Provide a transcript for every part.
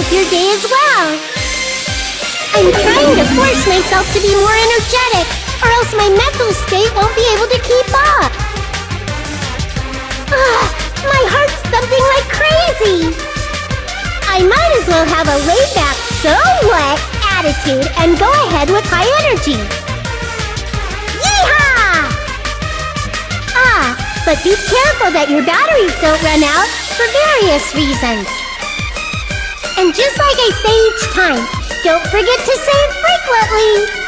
hope your day is well. I'm trying to force myself to be more energetic, or else my mental state won't be able to keep up. My heart's thumping like crazy. I might as well have a laid-back, so what attitude and go ahead with high energy. Yeehaw! But be careful that your batteries don't run out for various reasons. And just like I say each time, don't forget to save frequently!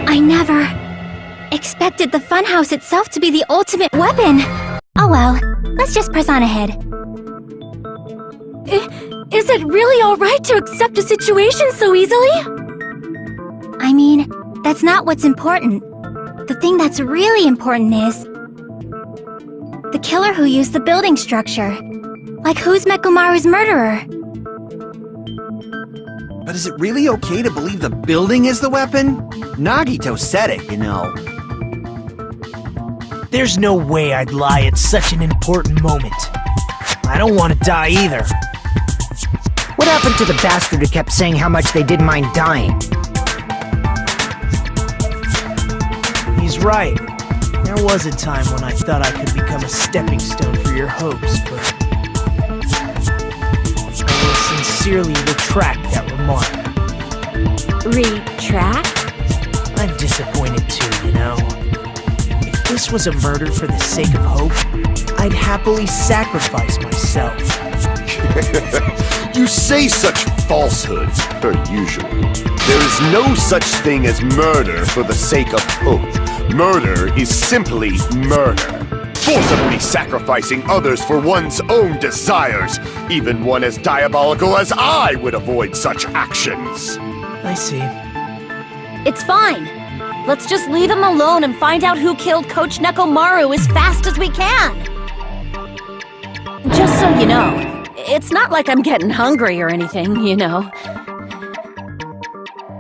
I never expected the funhouse itself to be the ultimate weapon. Oh well, let's just press on ahead. Is it really alright to accept a situation so easily? I mean, that's not what's important. The thing that's really important is the killer who used the building structure. Like, who's Mekumaru's murderer? But is it really okay to believe the building is the weapon? Nagito said it, you know. There's no way I'd lie at such an important moment. I don't want to die either. What happened to the bastard who kept saying how much they didn't mind dying? He's right. There was a time when I thought I could become a stepping stone for your hopes, but I will sincerely retract that remark. Retract? I'm disappointed too, you know. If this was a murder for the sake of hope, I'd happily sacrifice myself. You say such falsehoods, per usual. There is no such thing as murder for the sake of hope. Murder is simply murder. Forcibly sacrificing others for one's own desires. Even one as diabolical as I would avoid such actions. I see. It's fine. Let's just leave him alone and find out who killed Coach Nekomaru as fast as we can. Just so you know, it's not like I'm getting hungry or anything, you know.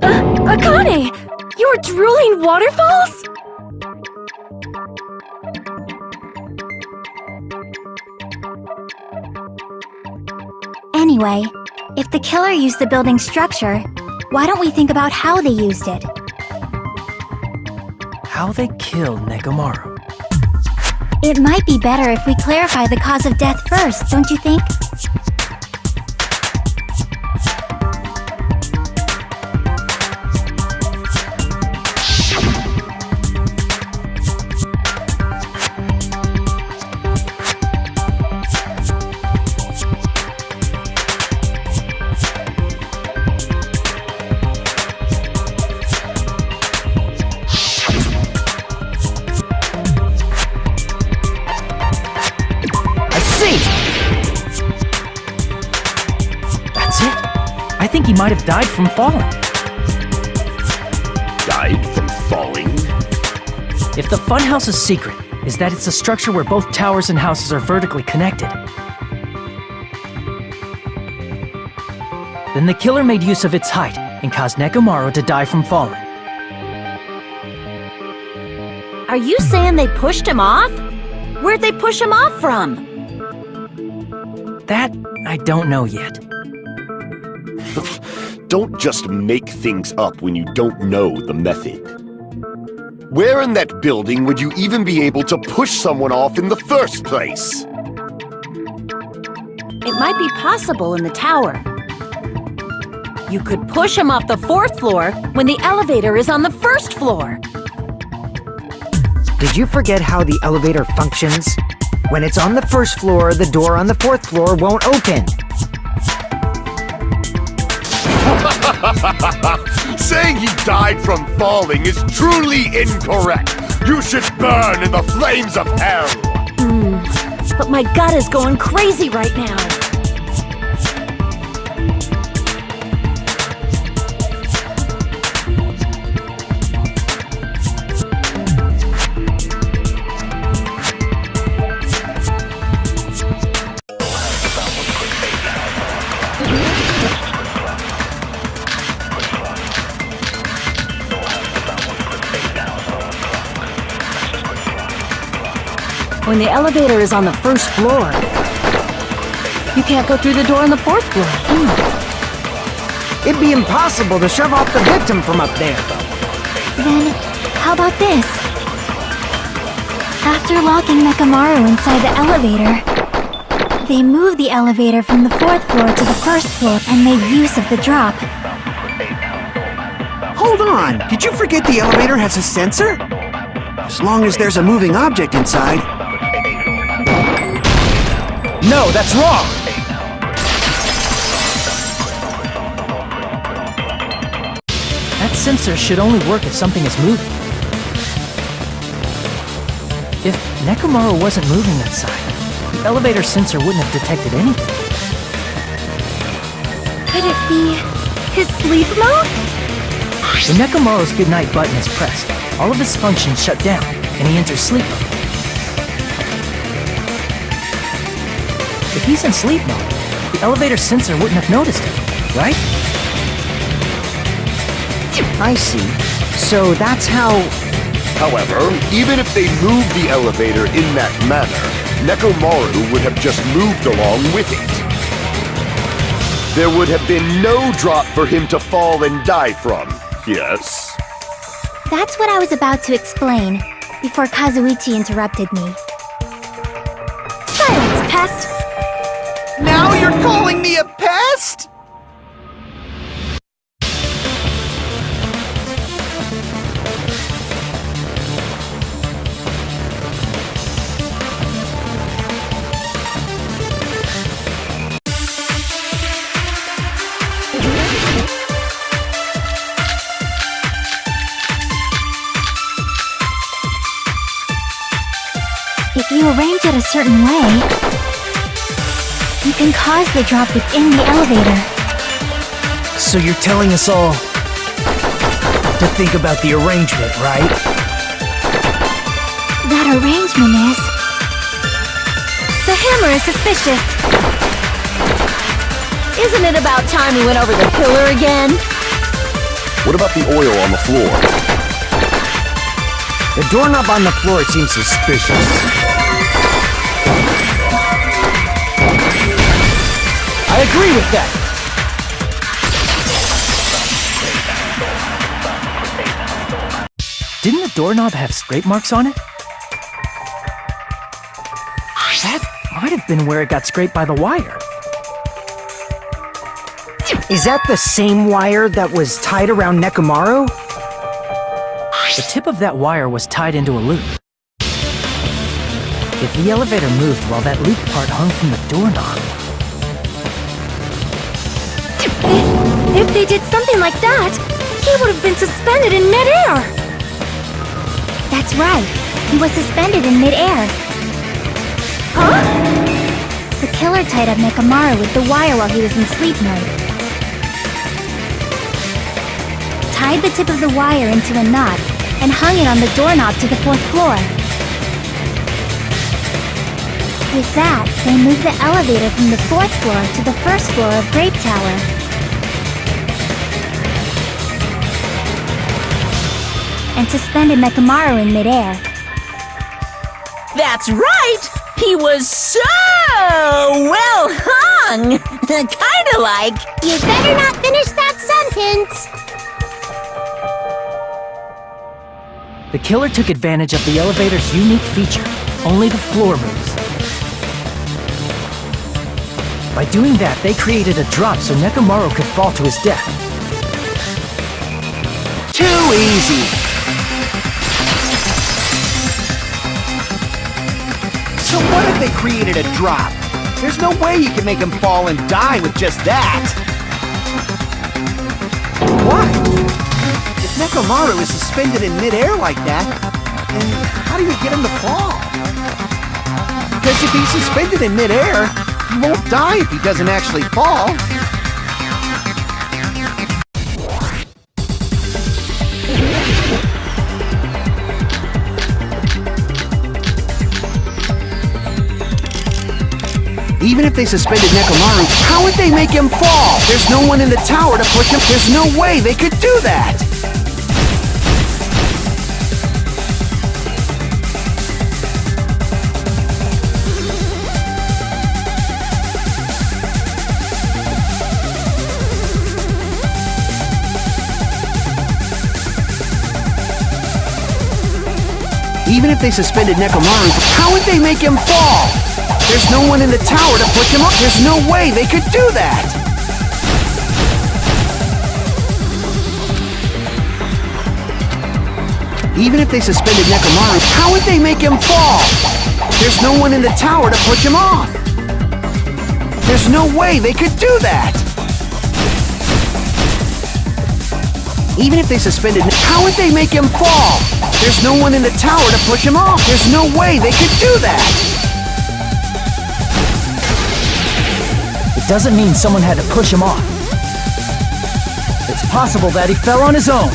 Akane! You were drooling waterfalls? Anyway, if the killer used the building structure, why don't we think about how they used it? How they killed Nekomaru. It might be better if we clarify the cause of death first, don't you think? I think he might have died from falling. Died from falling? If the funhouse's secret is that it's a structure where both towers and houses are vertically connected, then the killer made use of its height and caused Nekomaru to die from falling. Are you saying they pushed him off? Where'd they push him off from? That I don't know yet. Don't just make things up when you don't know the method. Where in that building would you even be able to push someone off in the first place? It might be possible in the tower. You could push him off the 4th floor when the elevator is on the 1st floor. Did you forget how the elevator functions? When it's on the 1st floor, the door on the 4th floor won't open. Saying he died from falling is truly incorrect. You should burn in the flames of hell. But my gut is going crazy right now. when the elevator is on the first floor, you can't go through the door on the fourth floor. It'd be impossible to shove off the victim from up there. Then, how about this? After locking Nekamaru inside the elevator, they moved the elevator from the fourth floor to the first floor and made use of the drop. Hold on! Did you forget the elevator has a sensor? As long as there's a moving object inside. No, that's wrong! That sensor should only work if something is moving. If Nekomaru wasn't moving that side, the elevator sensor wouldn't have detected anything. Could it be his sleep mode? When Nekomaru's goodnight button is pressed, all of his functions shut down, and he enters sleep mode. If he's in sleep mode, the elevator sensor wouldn't have noticed him, right? I see. So that's how... However, even if they moved the elevator in that manner, Nekomaru would have just moved along with it. There would have been no drop for him to fall and die from, yes? That's what I was about to explain, before Kazuichi interrupted me. Silence, pest! Now you're calling me a pest? If you arrange it a certain way, you can cause the drop within the elevator. So you're telling us all to think about the arrangement, right? That arrangement is... The hammer is suspicious. Isn't it about time we went over the pillar again? What about the oil on the floor? The doorknob on the floor seems suspicious. I agree with that! Didn't the doorknob have scrape marks on it? That might have been where it got scraped by the wire. Is that the same wire that was tied around Nekomaru? The tip of that wire was tied into a loop. If the elevator moved while that loop part hung from the doorknob... If they did something like that, he would have been suspended in midair! That's right, he was suspended in midair. Huh? The killer tied up Nekamaru with the wire while he was in sleep mode. Tied the tip of the wire into a knot and hung it on the doorknob to the fourth floor. With that, they moved the elevator from the fourth floor to the first floor of Grape Tower. And suspended Nekamaru in midair. That's right! He was so well hung! Kinda like... You better not finish that sentence! The killer took advantage of the elevator's unique feature. Only the floor moves. By doing that, they created a drop so Nekomaru could fall to his death. Too easy! So what if they created a drop? There's no way you can make him fall and die with just that! What? If Nekomaru is suspended in midair like that, then how do you get him to fall? Because if he's suspended in midair, he won't die if he doesn't actually fall. Even if they suspended Nekomaru, how would they make him fall? There's no one in the tower to push him. There's no way they could do that! Even if they suspended Nekomaru, how would they make him fall? There's no one in the tower to push him up. There's no way they could do that! Even if they suspended Nekomaru, how would they make him fall? There's no one in the tower to push him off. There's no way they could do that! Even if they suspended, how would they make him fall? There's no one in the tower to push him off. There's no way they could do that! It doesn't mean someone had to push him off. It's possible that he fell on his own.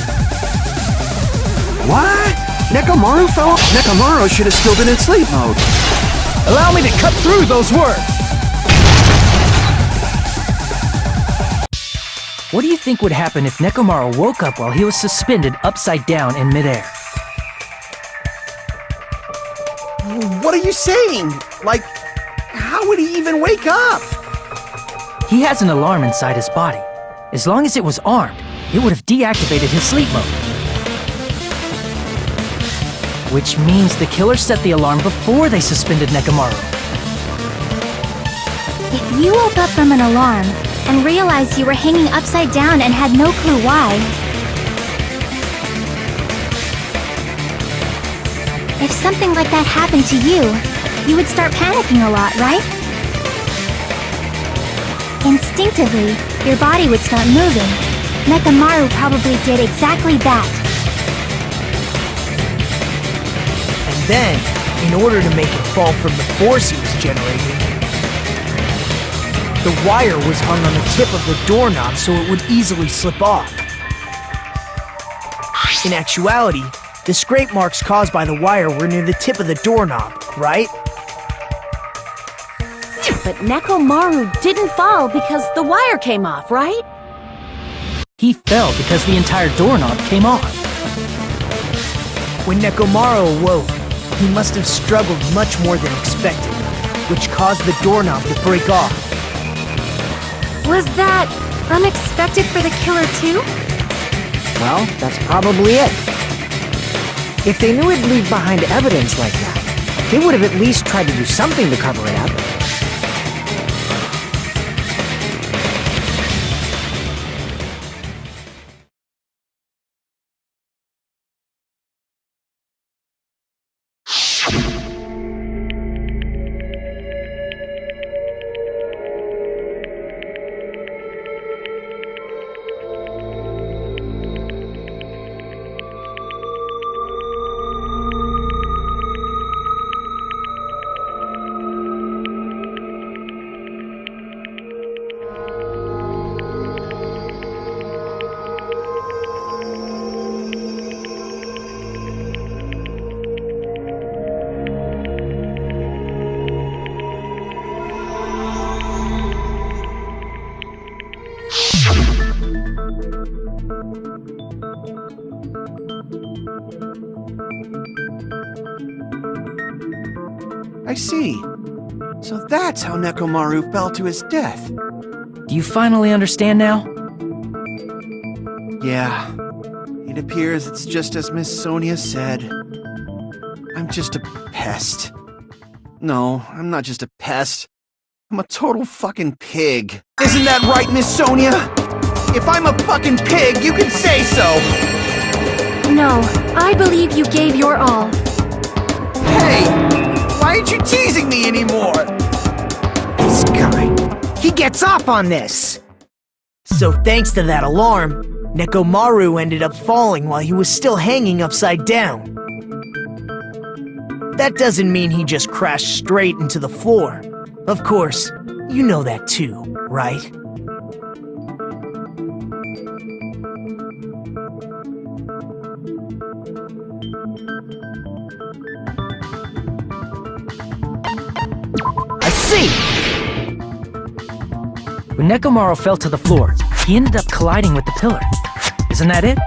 What? Nekomaru fell off? Nekomaru should have still been in sleep mode. Allow me to cut through those words! What do you think would happen if Nekomaru woke up while he was suspended upside down in midair? What are you saying? Like, how would he even wake up? He has an alarm inside his body. As long as it was armed, it would have deactivated his sleep mode. Which means the killer set the alarm before they suspended Nekomaru. If you woke up from an alarm and realized you were hanging upside down and had no clue why, if something like that happened to you, you would start panicking a lot, right? Instinctively, your body would start moving. Nekomaru probably did exactly that. And then, in order to make it fall from the force he was generating, the wire was hung on the tip of the doorknob so it would easily slip off. In actuality, the scrape marks caused by the wire were near the tip of the doorknob, right? But Nekomaru didn't fall because the wire came off, right? He fell because the entire doorknob came off. When Nekomaru awoke, he must have struggled much more than expected, which caused the doorknob to break off. Was that unexpected for the killer too? Well, that's probably it. If they knew it'd leave behind evidence like that, they would have at least tried to do something to cover it up. I see. So that's how Nekomaru fell to his death. Do you finally understand now? Yeah. It appears it's just as Miss Sonia said. I'm just a pest. No, I'm not just a pest. I'm a total fucking pig. Isn't that right, Miss Sonia? If I'm a fucking pig, you can say so! No, I believe you gave your all. Hey! Why aren't you teasing me anymore? This guy, he gets off on this! So thanks to that alarm, Nekomaru ended up falling while he was still hanging upside down. That doesn't mean he just crashed straight into the floor. Of course, you know that too, right? I see! When Nekomaru fell to the floor, he ended up colliding with the pillar. Isn't that it?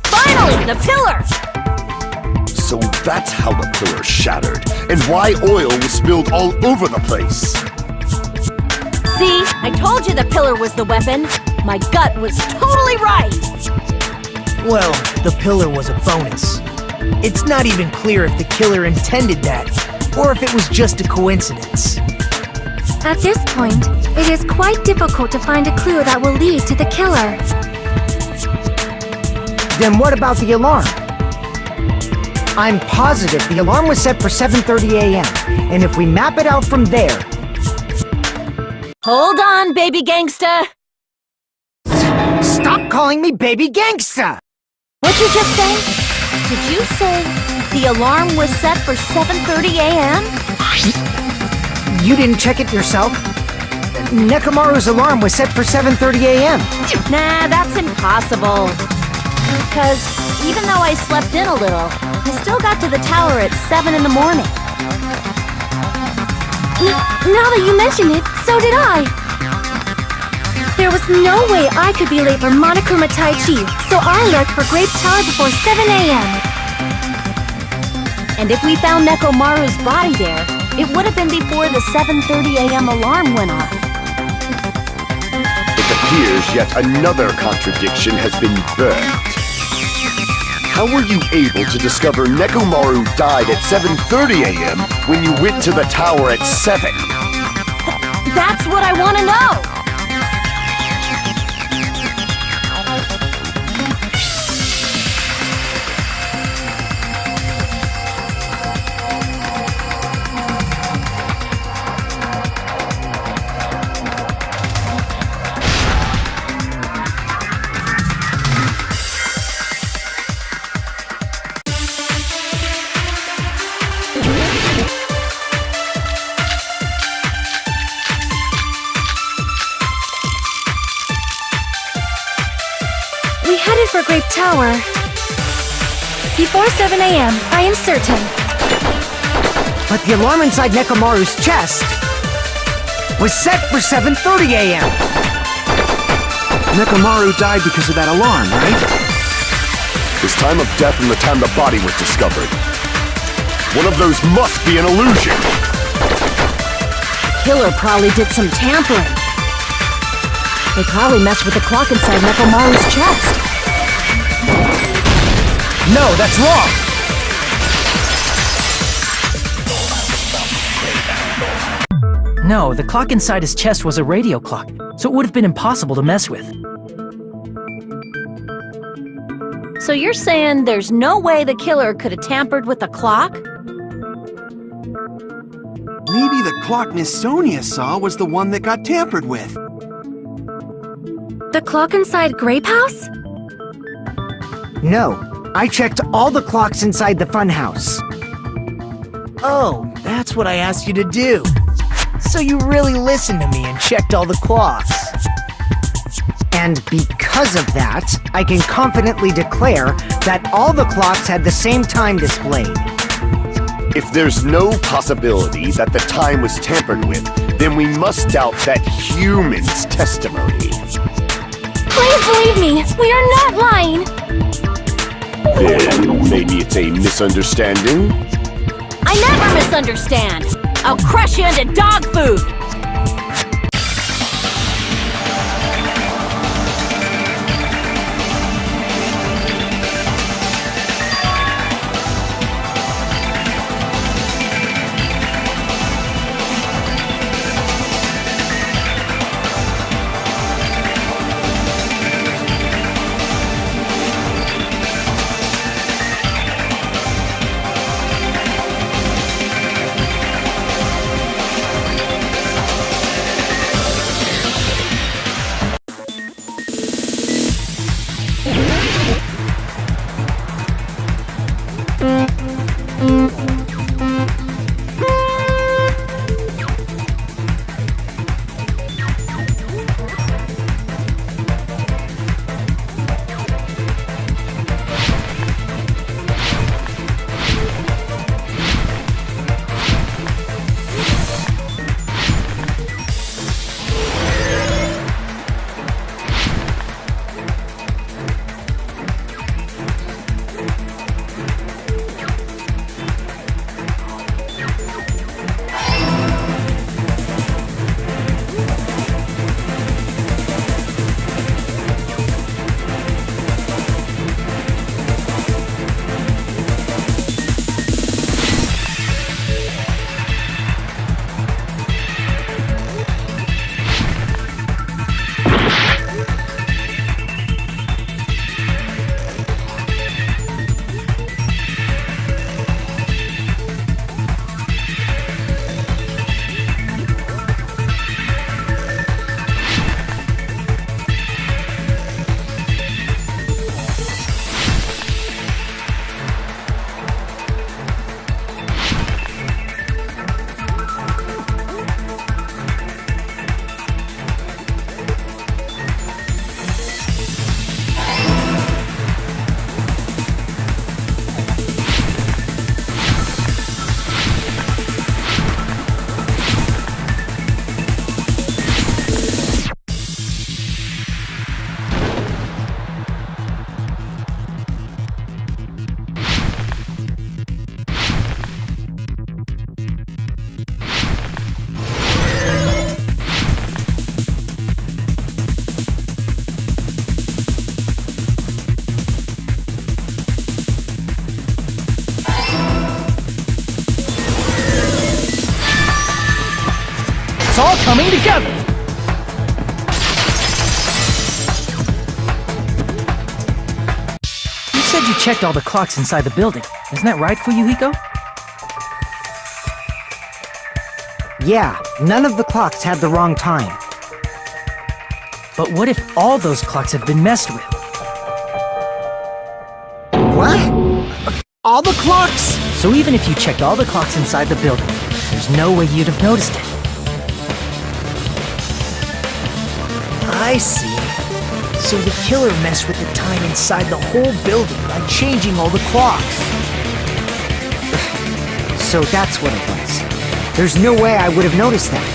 Finally, the pillar! So that's how the pillar shattered, and why oil was spilled all over the place. See, I told you the pillar was the weapon. My gut was totally right. Well, the pillar was a bonus. It's not even clear if the killer intended that, or if it was just a coincidence. At this point, it is quite difficult to find a clue that will lead to the killer. Then what about the alarm? I'm positive the alarm was set for 7:30 a.m., and if we map it out from there... Hold on, baby gangsta! Stop calling me baby gangsta! What'd you just say? Did you say the alarm was set for 7:30 a.m.? You didn't check it yourself? Nekomaru's alarm was set for 7:30 a.m. Nah, that's impossible. Because even though I slept in a little, I still got to the tower at 7 in the morning. Now that you mention it, so did I. There was no way I could be late for Monokuma Tai Chi, so I left for Grape Tower before 7 a.m. And if we found Nekomaru's body there, it would have been before the 7:30 a.m. alarm went off. It appears yet another contradiction has been birthed. How were you able to discover Nekomaru died at 7:30 a.m. when you went to the tower at 7? That's what I want to know! We headed for Grape Tower. Before 7 a.m., I am certain. But the alarm inside Nekomaru's chest was set for 7:30 a.m. Nekomaru died because of that alarm, right? His time of death and the time the body was discovered. One of those must be an illusion. The killer probably did some tampering. They probably messed with the clock inside Nekomaru's chest. No, that's wrong! No, the clock inside his chest was a radio clock, so it would have been impossible to mess with. So you're saying there's no way the killer could have tampered with the clock? Maybe the clock Miss Sonia saw was the one that got tampered with. The clock inside Grape House? No, I checked all the clocks inside the funhouse. Oh, that's what I asked you to do. So you really listened to me and checked all the clocks. And because of that, I can confidently declare that all the clocks had the same time displayed. If there's no possibility that the time was tampered with, then we must doubt that human's testimony. Please believe me, we are not lying. Then maybe it's a misunderstanding? I never misunderstand! I'll crush you into dog food! It's all coming together! You said you checked all the clocks inside the building. Isn't that right, Fuyuhiko? Yeah, none of the clocks had the wrong time. But what if all those clocks have been messed with? What? All the clocks? So even if you checked all the clocks inside the building, there's no way you'd have noticed it. I see. So the killer messed with the time inside the whole building by changing all the clocks. So that's what it was. There's no way I would have noticed that.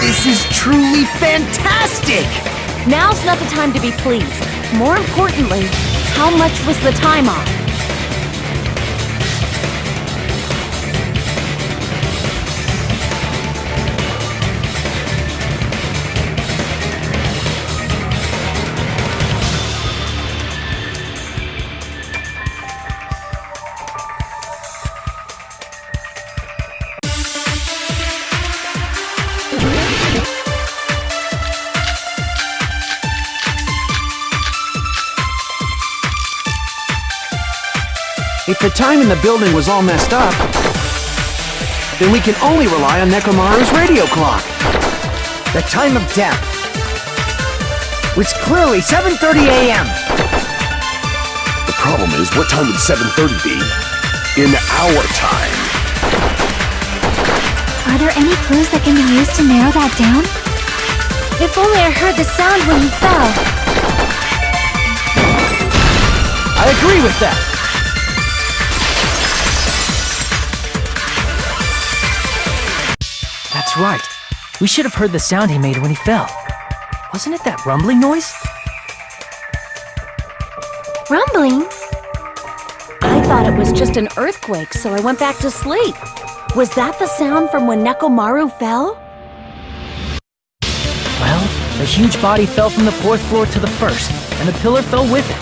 This is truly fantastic! Now's not the time to be pleased. More importantly, how much was the time off? If the time in the building was all messed up, then we can only rely on Nekomaru's radio clock. The time of death was clearly 7:30 a.m. The problem is, what time would 7:30 be? In our time. Are there any clues that can be used to narrow that down? If only I heard the sound when he fell. I agree with that! That's right. We should have heard the sound he made when he fell. Wasn't it that rumbling noise? Rumbling? I thought it was just an earthquake, so I went back to sleep. Was that the sound from when Nekomaru fell? Well, the huge body fell from the 4th floor to the 1st, and the pillar fell with it.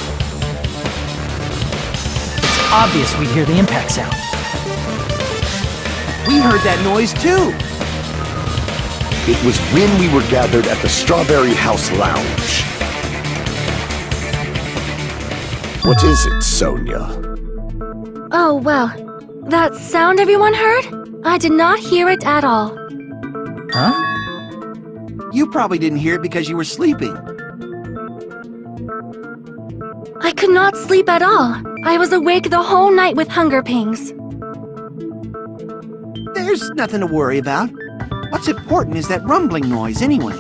It's obvious we'd hear the impact sound. We heard that noise too. It was when we were gathered at the Strawberry House Lounge. What is it, Sonia? Oh, well. That sound everyone heard? I did not hear it at all. Huh? You probably didn't hear it because you were sleeping. I could not sleep at all. I was awake the whole night with hunger pangs. There's nothing to worry about. What's important is that rumbling noise anyway.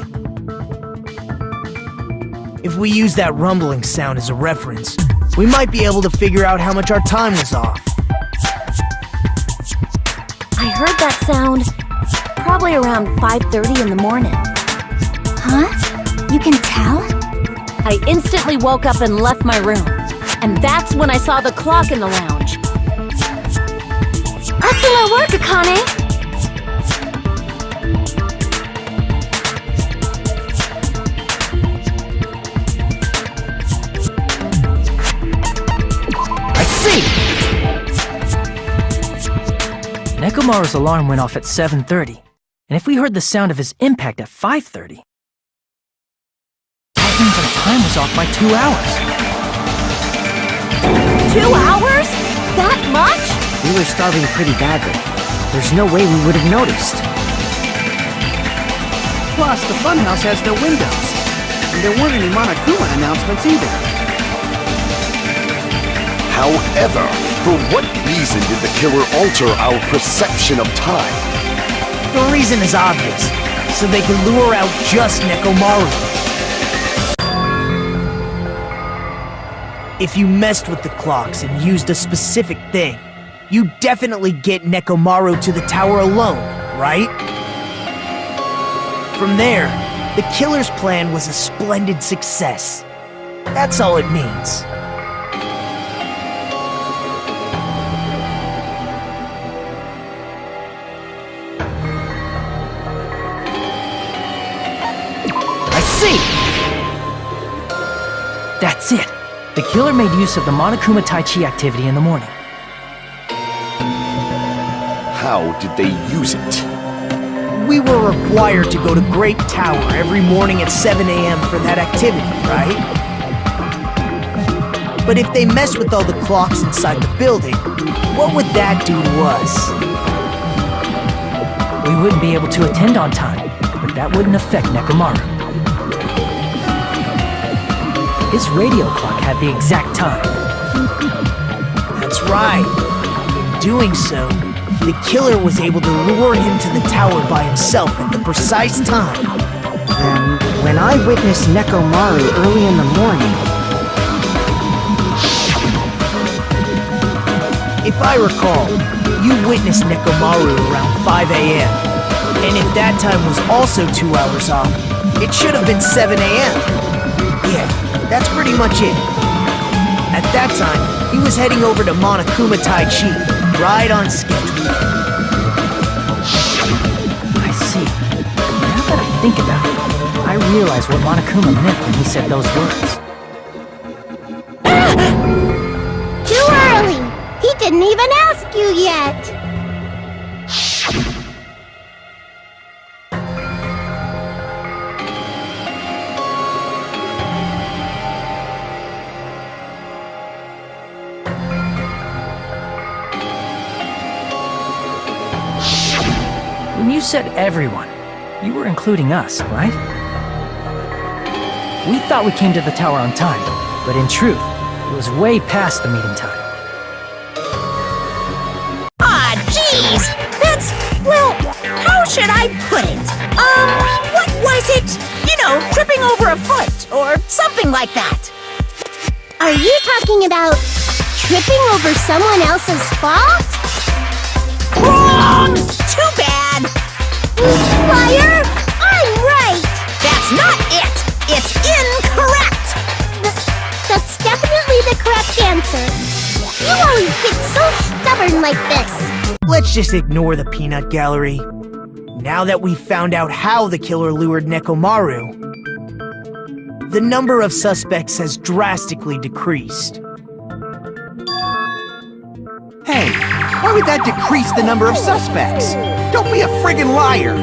If we use that rumbling sound as a reference, we might be able to figure out how much our time was off. I heard that sound probably around 5:30 in the morning. Huh? You can tell? I instantly woke up and left my room. And that's when I saw the clock in the lounge. Excellent work, Akane! Nekomaru's alarm went off at 7:30, and if we heard the sound of his impact at 5:30, that means our time was off by 2 hours. 2 hours? That much? We were starving pretty badly. There's no way we would have noticed. Plus, the funhouse has no windows. And there weren't any Monokuma announcements either. However, for what reason did the killer alter our perception of time? The reason is obvious, so they can lure out just Nekomaru. If you messed with the clocks and used a specific thing, you definitely get Nekomaru to the tower alone, right? From there, the killer's plan was a splendid success. That's all it means. I see! That's it. The killer made use of the Monokuma Tai Chi activity in the morning. How did they use it? We were required to go to Great Tower every morning at 7 a.m. for that activity, right? But if they mess with all the clocks inside the building, what would that do to us? We wouldn't be able to attend on time, but that wouldn't affect Nekomaru. His radio clock had the exact time. That's right. In doing so, the killer was able to lure him to the tower by himself at the precise time. And when I witnessed Nekomaru early in the morning, If I recall, you witnessed Nekomaru around 5 a.m. And if that time was also 2 hours off, it should have been 7 a.m. Yeah, that's pretty much it. At that time, he was heading over to Monokuma Taichi, right on schedule. I see. Now that I think about it, I realize what Monokuma meant when he said those words. Too early! He didn't even ask you yet! When you said everyone, you were including us, right? We thought we came to the tower on time, but in truth, it was way past the meeting time. Ah, jeez! That's, well, how should I put it? What was it? You know, tripping over a foot, or something like that. Are you talking about tripping over someone else's fault? Wrong! Too bad! Liar! I'm right! That's not it! It's incorrect! That's definitely the correct answer. You always get so stubborn like this. Let's just ignore the peanut gallery. Now that we've found out how the killer lured Nekomaru, the number of suspects has drastically decreased. Hey, why would that decrease the number of suspects? Don't be a friggin' liar!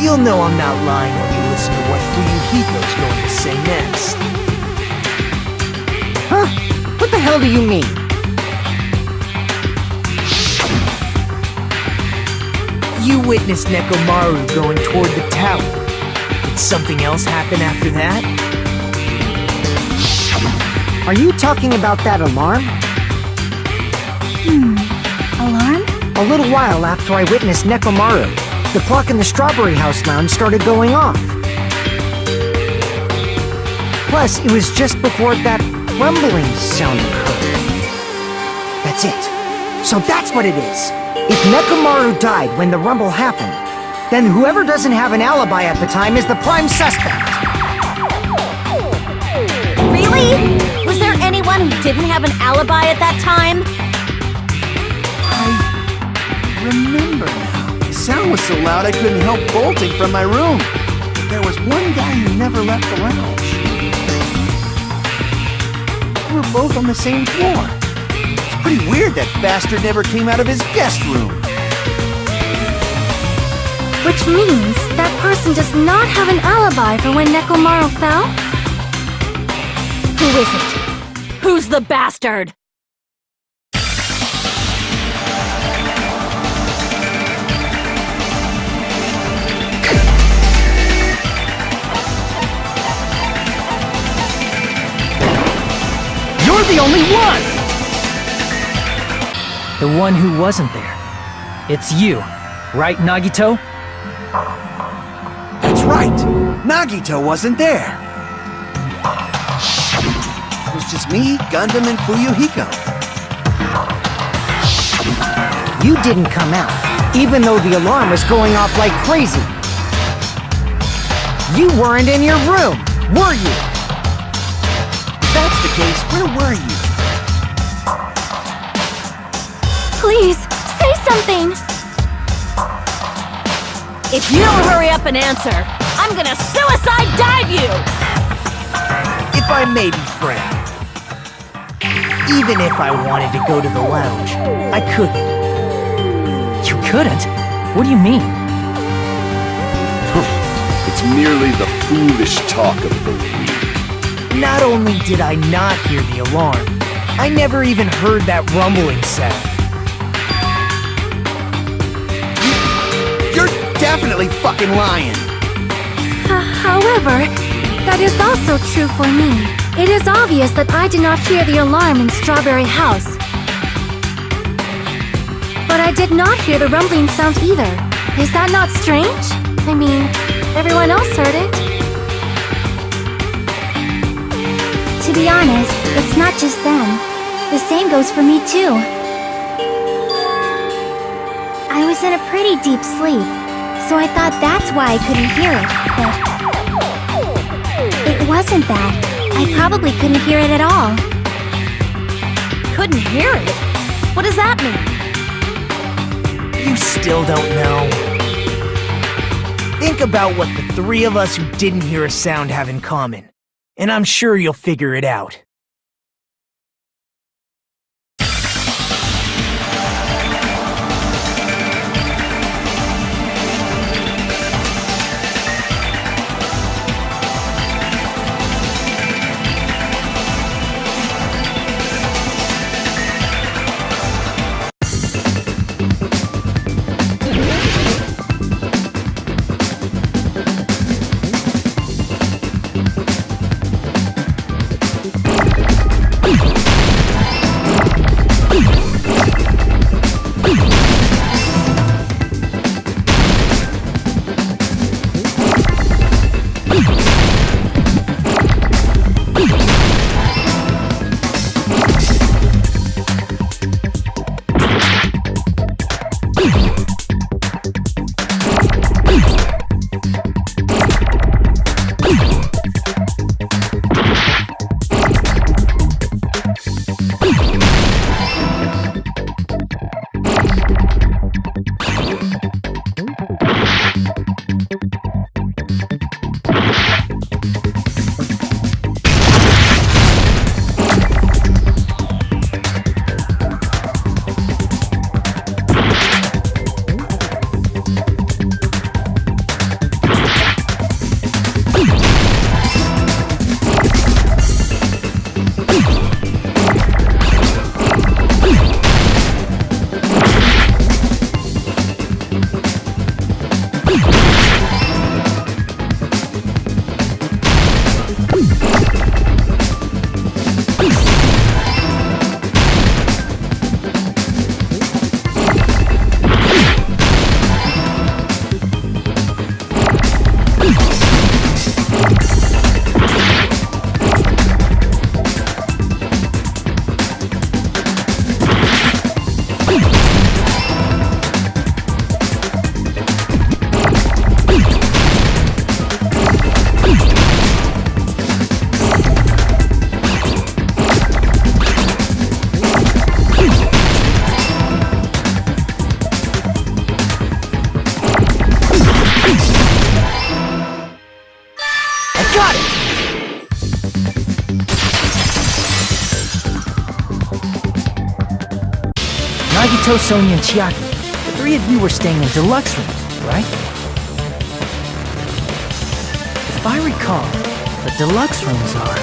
You'll know I'm not lying when you listen to what Fuyuhiko's going to say next. huh? What the hell do you mean? You witnessed Nekomaru going toward the tower. Did something else happen after that? Are you talking about that alarm? Alarm? A little while after I witnessed Nekomaru, the clock in the Strawberry House lounge started going off. Plus, it was just before that rumbling sound occurred. That's it. So that's what it is. If Nekomaru died when the rumble happened, then whoever doesn't have an alibi at the time is the prime suspect. Really? Was there anyone who didn't have an alibi at that time? I remember now. The sound was so loud I couldn't help bolting from my room. There was one guy who never left the lounge. We were both on the same floor. It's pretty weird that bastard never came out of his guest room. Which means that person does not have an alibi for when Nekomaru fell? Who is it? Who's the bastard? You're the only one! The one who wasn't there. It's you, right, Nagito? That's right. Nagito wasn't there. It was just me, Gundam, and Fuyuhiko. You didn't come out, even though the alarm was going off like crazy. You weren't in your room, were you? If that's the case, where were you? Please, say something! If you don't hurry up and answer, I'm gonna suicide dive you! If I may be frank, even if I wanted to go to the lounge, I couldn't. You couldn't? What do you mean? It's merely the foolish talk of the weak. Not only did I not hear the alarm, I never even heard that rumbling sound. You're definitely fucking lying. However, that is also true for me. It is obvious that I did not hear the alarm in Strawberry House. But I did not hear the rumbling sound either. Is that not strange? I mean, everyone else heard it. To be honest, it's not just them. The same goes for me too. I was in a pretty deep sleep, so I thought that's why I couldn't hear it, but it wasn't that. I probably couldn't hear it at all. Couldn't hear it? What does that mean? You still don't know. Think about what the three of us who didn't hear a sound have in common, and I'm sure you'll figure it out. Nagito, Sonia, and Chiaki. The three of you were staying in deluxe rooms, right? If I recall, the deluxe rooms are...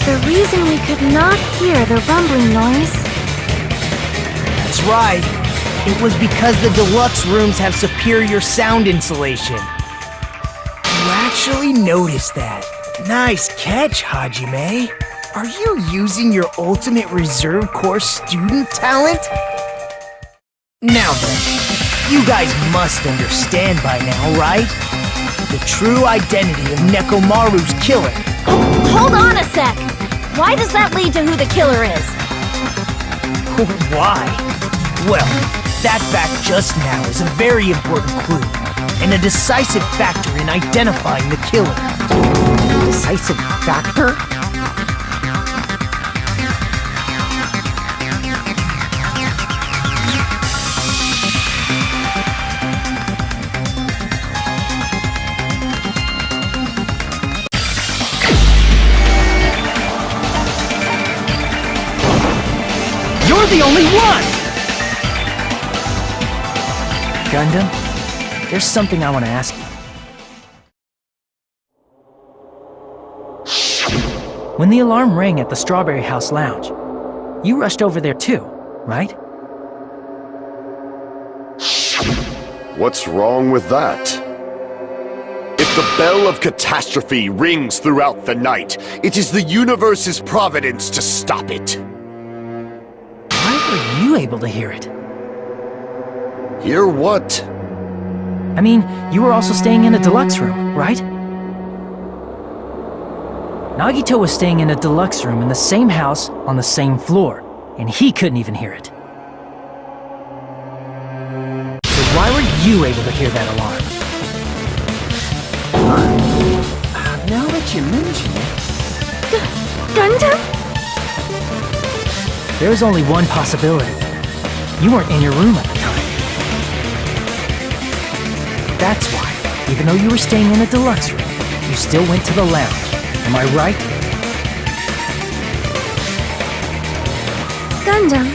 The reason we could not hear the rumbling noise... That's right. It was because the deluxe rooms have superior sound insulation. You actually noticed that. Nice catch, Hajime. Are you using your ultimate reserve course student talent? Now then, you guys must understand by now, right? The true identity of Nekomaru's killer. Hold on a sec! Why does that lead to who the killer is? Why? Well, that fact just now is a very important clue, and a decisive factor in identifying the killer. decisive factor? You're the only one! Gundam, there's something I want to ask you. When the alarm rang at the Strawberry House Lounge, you rushed over there too, right? What's wrong with that? If the bell of catastrophe rings throughout the night, it is the universe's providence to stop it. Why were you able to hear it? Hear what? I mean, you were also staying in a deluxe room, right? Nagito was staying in a deluxe room in the same house on the same floor, and he couldn't even hear it. So why were you able to hear that alarm? Now that you mention it... Gundam? There's only one possibility. You weren't in your room at the time. That's why, even though you were staying in a deluxe room, you still went to the lounge. Am I right? Gundam,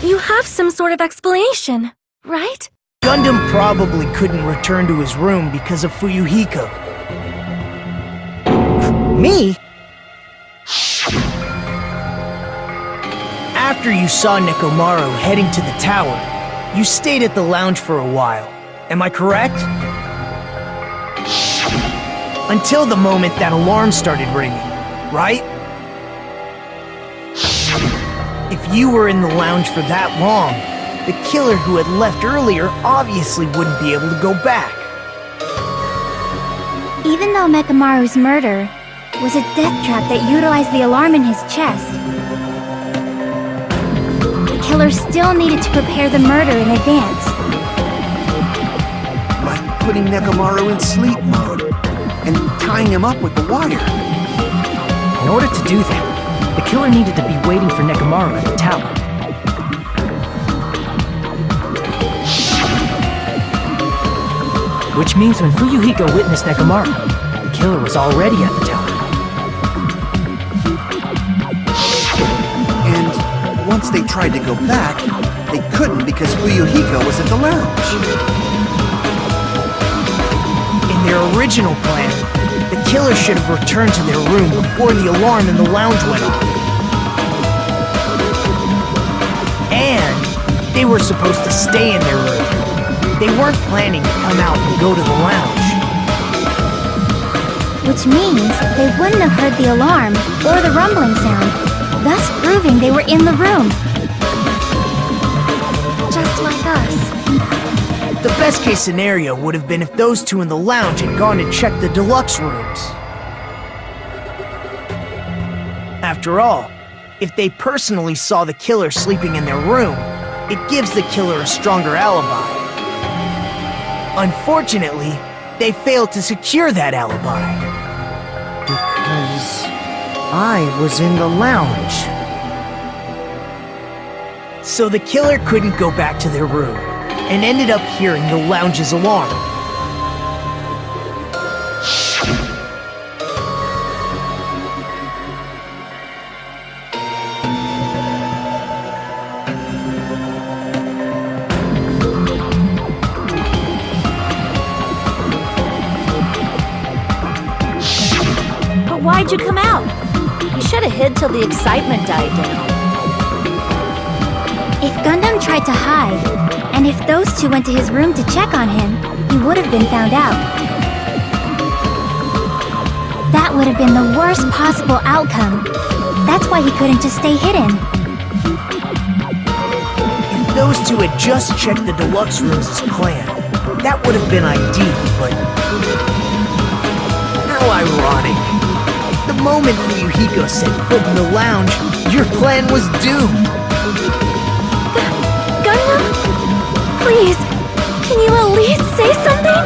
you have some sort of explanation, right? Gundam probably couldn't return to his room because of Fuyuhiko. Me? After you saw Nekomaru heading to the tower, you stayed at the lounge for a while. Am I correct? Until the moment that alarm started ringing, right? If you were in the lounge for that long, the killer who had left earlier obviously wouldn't be able to go back. Even though Mekamaru's murder was a death trap that utilized the alarm in his chest, the killer still needed to prepare the murder in advance. Like putting Nekomaru in sleep mode and tying him up with the wire. In order to do that, the killer needed to be waiting for Nekomaru at the tower. Which means when Fuyuhiko witnessed Nekomaru, the killer was already at the tower. And once they tried to go back, they couldn't because Fuyuhiko was at the lounge. In their original plan, the killer should have returned to their room before the alarm in the lounge went off. And they were supposed to stay in their room. They weren't planning to come out and go to the lounge. Which means they wouldn't have heard the alarm or the rumbling sound, thus proving they were in the room. Just like us. The best case scenario would have been if those two in the lounge had gone to check the deluxe rooms. After all, if they personally saw the killer sleeping in their room, it gives the killer a stronger alibi. Unfortunately, they failed to secure that alibi. Because I was in the lounge. So the killer couldn't go back to their room, and ended up hearing the lounge's alarm. But why'd you come out? You should have hid till the excitement died down. If Gundam tried to hide, and if those two went to his room to check on him, he would have been found out. That would have been the worst possible outcome. That's why he couldn't just stay hidden. If those two had just checked the deluxe rooms as planned, that would have been ideal, but... how ironic. The moment Fuyuhiko set foot in the lounge, your plan was doomed. Gundam? Please, can you at least say something?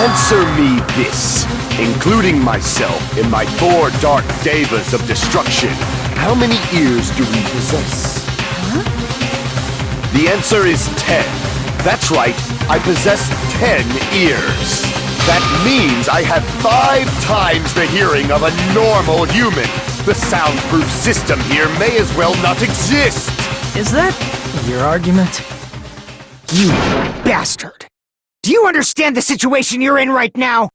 Answer me this. Including myself in my 4 dark devas of destruction, how many ears do we possess? The answer is 10. That's right, I possess 10 ears. That means I have 5 times the hearing of a normal human. The soundproof system here may as well not exist. Is that your argument? You bastard! Do you understand the situation you're in right now?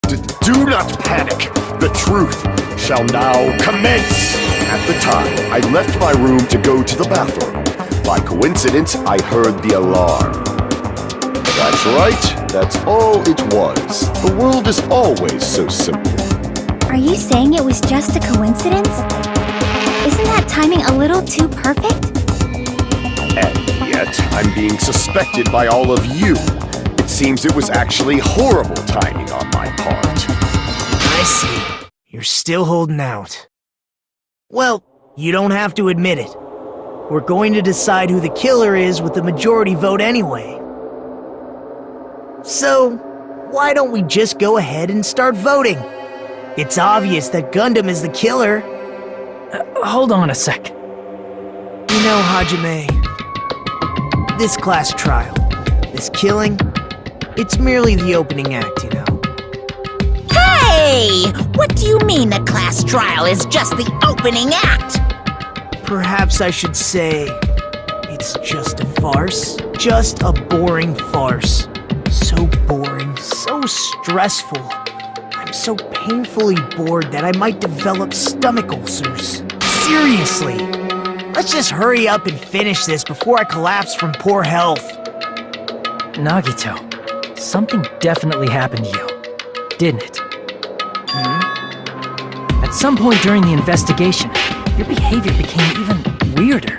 Do not panic. The truth shall now commence. At the time, I left my room to go to the bathroom. By coincidence, I heard the alarm. That's right. That's all it was. The world is always so simple. Are you saying it was just a coincidence? Isn't that timing a little too perfect? And yet, I'm being suspected by all of you. It seems it was actually horrible timing on my part. I see. You're still holding out. Well, you don't have to admit it. We're going to decide who the killer is with the majority vote anyway. So, why don't we just go ahead and start voting? It's obvious that Gundam is the killer. Hold on a sec. You know, Hajime, this class trial, this killing, it's merely the opening act, you know. Hey! What do you mean the class trial is just the opening act? Perhaps I should say, it's just a farce. Just a boring farce. So boring, so stressful. I'm so painfully bored that I might develop stomach ulcers. Seriously! Let's just hurry up and finish this before I collapse from poor health. Nagito, something definitely happened to you, didn't it? At some point during the investigation, your behavior became even weirder.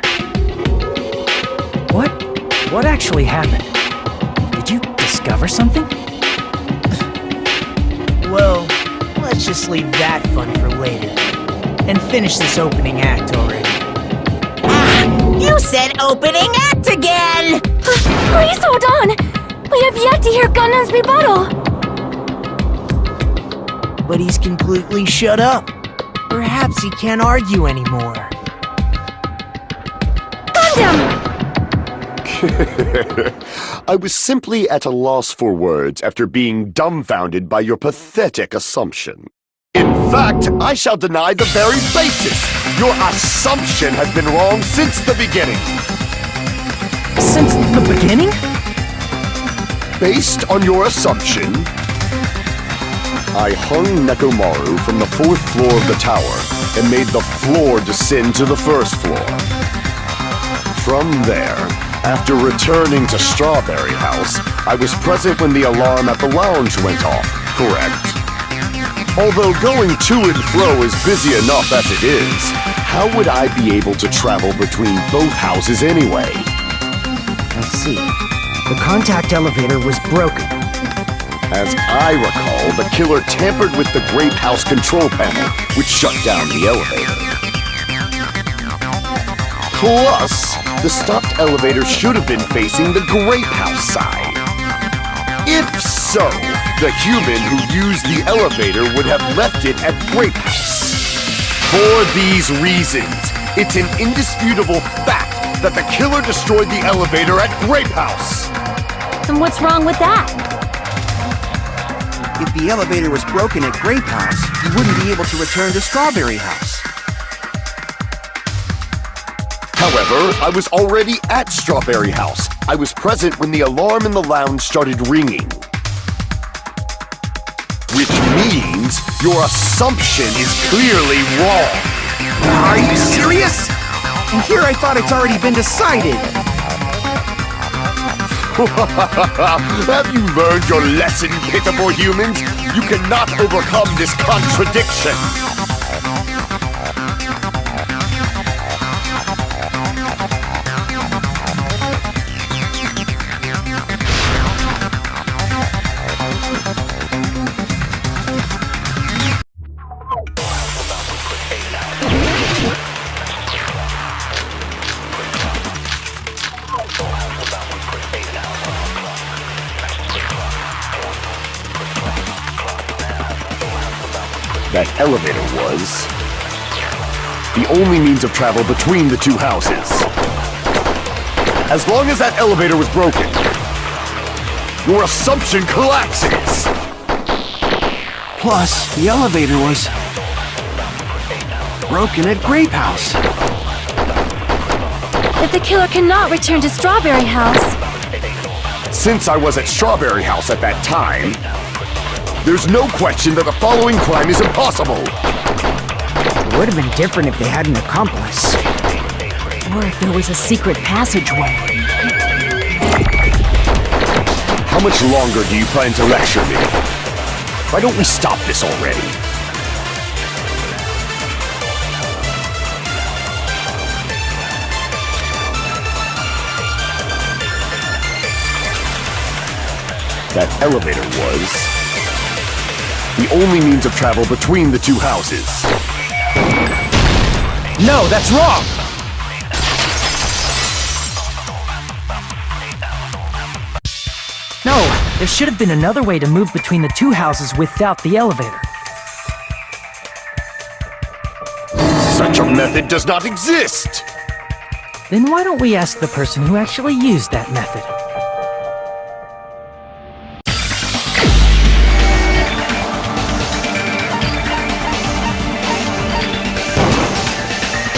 What actually happened? Did you discover something? Well, let's just leave that fun for later. And finish this opening act already. Ah, you said opening act again! Please hold on! We have yet to hear Gundam's rebuttal! But he's completely shut up. Perhaps he can't argue anymore. Gundam! I was simply at a loss for words after being dumbfounded by your pathetic assumption. In fact, I shall deny the very basis. Your assumption has been wrong since the beginning. Since the beginning? Based on your assumption, I hung Nekomaru from the 4th floor of the tower and made the floor descend to the 1st floor. From there, after returning to Strawberry House, I was present when the alarm at the lounge went off, correct? Although going to and fro is busy enough as it is, how would I be able to travel between both houses anyway? Let's see. The contact elevator was broken. As I recall, the killer tampered with the Grape House control panel, which shut down the elevator. Plus, the stopped elevator should have been facing the Grape House side. If so, the human who used the elevator would have left it at Grape House. For these reasons, it's an indisputable fact that the killer destroyed the elevator at Grape House. And what's wrong with that? If the elevator was broken at Grape House, he wouldn't be able to return to Strawberry House. However, I was already at Strawberry House. I was present when the alarm in the lounge started ringing. Which means your assumption is clearly wrong. Are you serious? And here I thought it's already been decided. Have you learned your lesson, pitiful humans? You cannot overcome this contradiction. That elevator was the only means of travel between the two houses. As long as that elevator was broken, your assumption collapses. Plus, the elevator was broken at Grape House. If the killer cannot return to Strawberry House, Since I was at Strawberry House at that time, there's no question that the following crime is impossible. It would have been different if they had an accomplice. Or if there was a secret passageway. How much longer do you plan to lecture me? Why don't we stop this already? That elevator was the only means of travel between the two houses. No, that's wrong! No, there should have been another way to move between the two houses without the elevator. Such a method does not exist! Then why don't we ask the person who actually used that method?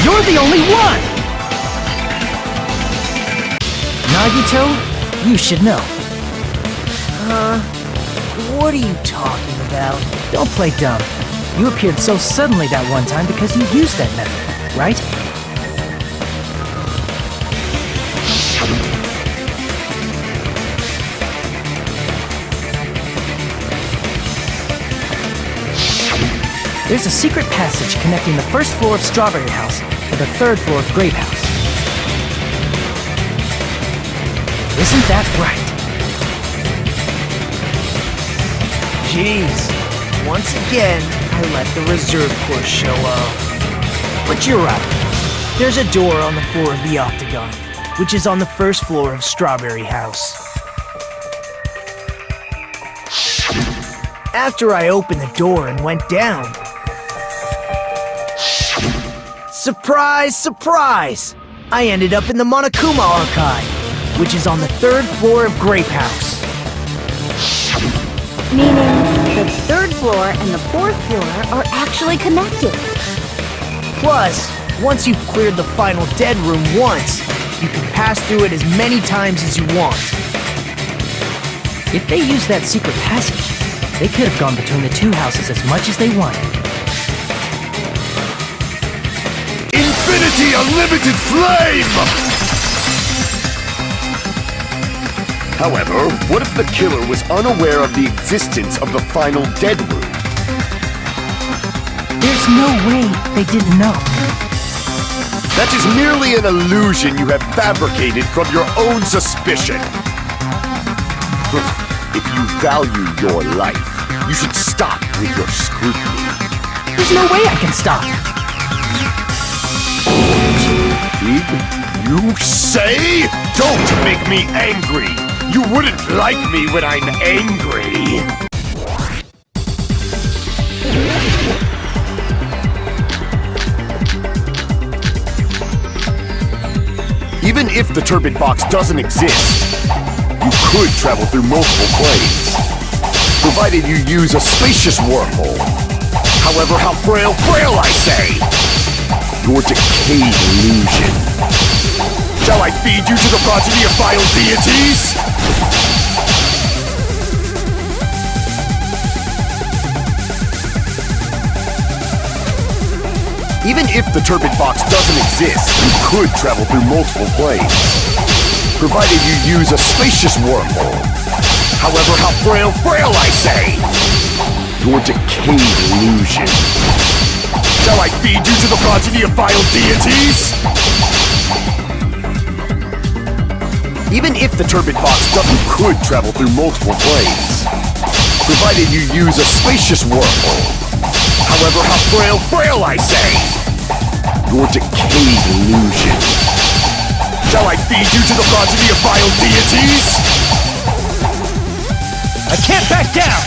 You're the only one! Nagito, you should know. What are you talking about? Don't play dumb. You appeared so suddenly that one time because you used that method, right? There's a secret passage connecting the first floor of Strawberry House to the third floor of Grape House. Isn't that right? Jeez, once again, I let the reserve course show up. But you're right. There's a door on the floor of the Octagon, which is on the first floor of Strawberry House. After I opened the door and went down, surprise, surprise! I ended up in the Monokuma Archive, which is on the third floor of Grape House. meaning the third floor and the fourth floor are actually connected. Plus, once you've cleared the final dead room once, you can pass through it as many times as you want. If they used that secret passage, they could have gone between the two houses as much as they wanted. Infinity Unlimited Flame! However, what if the killer was unaware of the existence of the final dead room? There's no way they didn't know. That is merely an illusion you have fabricated from your own suspicion. If you value your life, you should stop with your scrutiny. There's no way I can stop. Did you say? Don't make me angry! You wouldn't like me when I'm angry! Even if the turbid box doesn't exist, you could travel through multiple planes, provided you use a spacious wormhole. However, how frail, I say! Your decayed illusion. Shall I feed you to the progeny of vile deities? Even if the turbid box doesn't exist, you could travel through multiple planes, provided you use a spacious wormhole. However, how frail, I say! Your decayed illusion. Shall I feed you to the progeny of vile deities? Even if the turbid box doesn't, could travel through multiple planes, provided you use a spacious wormhole. However, how frail, I say! Your decayed illusion. Shall I feed you to the progeny of vile deities? I can't back down!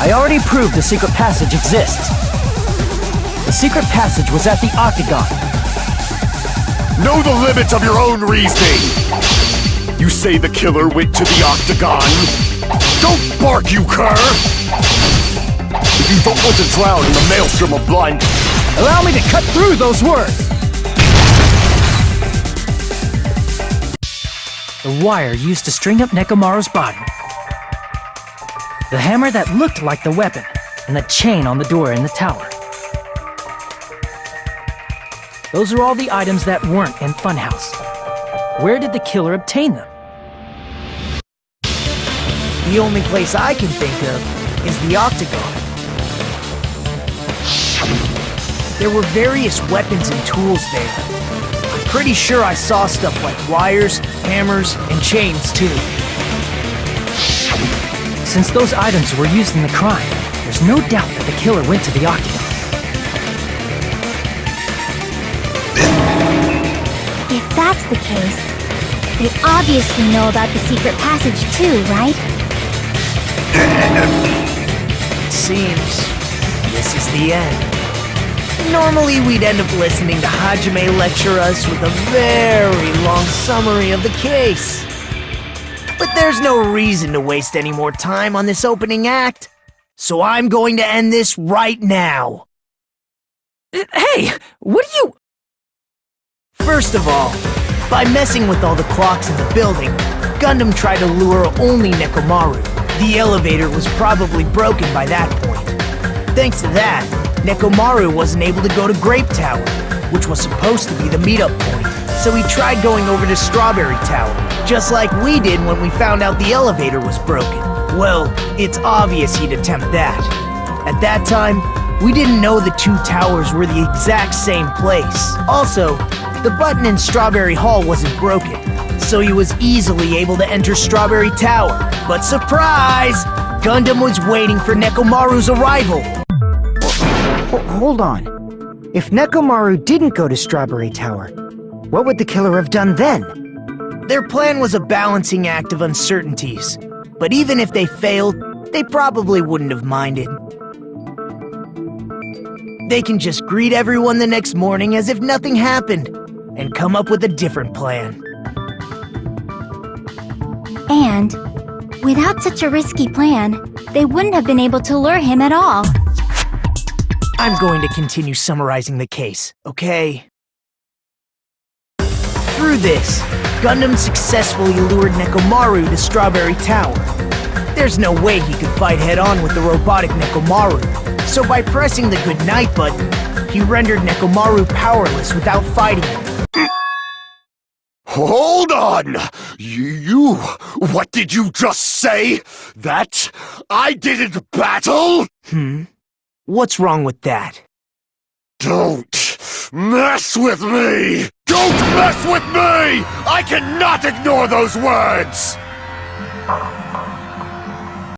I already proved the secret passage exists. The secret passage was at the Octagon. Know the limits of your own reasoning! You say the killer went to the Octagon? Don't bark, you cur! If you don't want to drown in the maelstrom of blind... Allow me to cut through those words! The wire used to string up Nekomaru's body. The hammer that looked like the weapon, and the chain on the door in the tower. Those are all the items that weren't in Funhouse. Where did the killer obtain them? The only place I can think of is the Octagon. There were various weapons and tools there. I'm pretty sure I saw stuff like wires, hammers, and chains too. Since those items were used in the crime, there's no doubt that the killer went to the Octagon. If that's the case, they obviously know about the secret passage too, right? It seems this is the end. Normally we'd end up listening to Hajime lecture us with a very long summary of the case. But there's no reason to waste any more time on this opening act, so I'm going to end this right now. Hey, what are you... First of all, by messing with all the clocks in the building, Gundam tried to lure only Nekomaru. The elevator was probably broken by that point. Thanks to that, Nekomaru wasn't able to go to Grape Tower, which was supposed to be the meetup point. So he tried going over to Strawberry Tower, just like we did when we found out the elevator was broken. Well, it's obvious he'd attempt that. At that time, we didn't know the two towers were the exact same place. Also, the button in Strawberry Hall wasn't broken, so he was easily able to enter Strawberry Tower. But surprise! Gundam was waiting for Nekomaru's arrival. Hold on. If Nekomaru didn't go to Strawberry Tower, what would the killer have done then? Their plan was a balancing act of uncertainties, but even if they failed, they probably wouldn't have minded. They can just greet everyone the next morning as if nothing happened, and come up with a different plan. And, without such a risky plan, they wouldn't have been able to lure him at all. I'm going to continue summarizing the case, okay? Through this, Gundam successfully lured Nekomaru to Strawberry Tower. There's no way he could fight head-on with the robotic Nekomaru, so by pressing the goodnight button, he rendered Nekomaru powerless without fighting him. Hold on! What did you just say? That I didn't battle? What's wrong with that? Don't mess with me! Don't mess with me! I cannot ignore those words!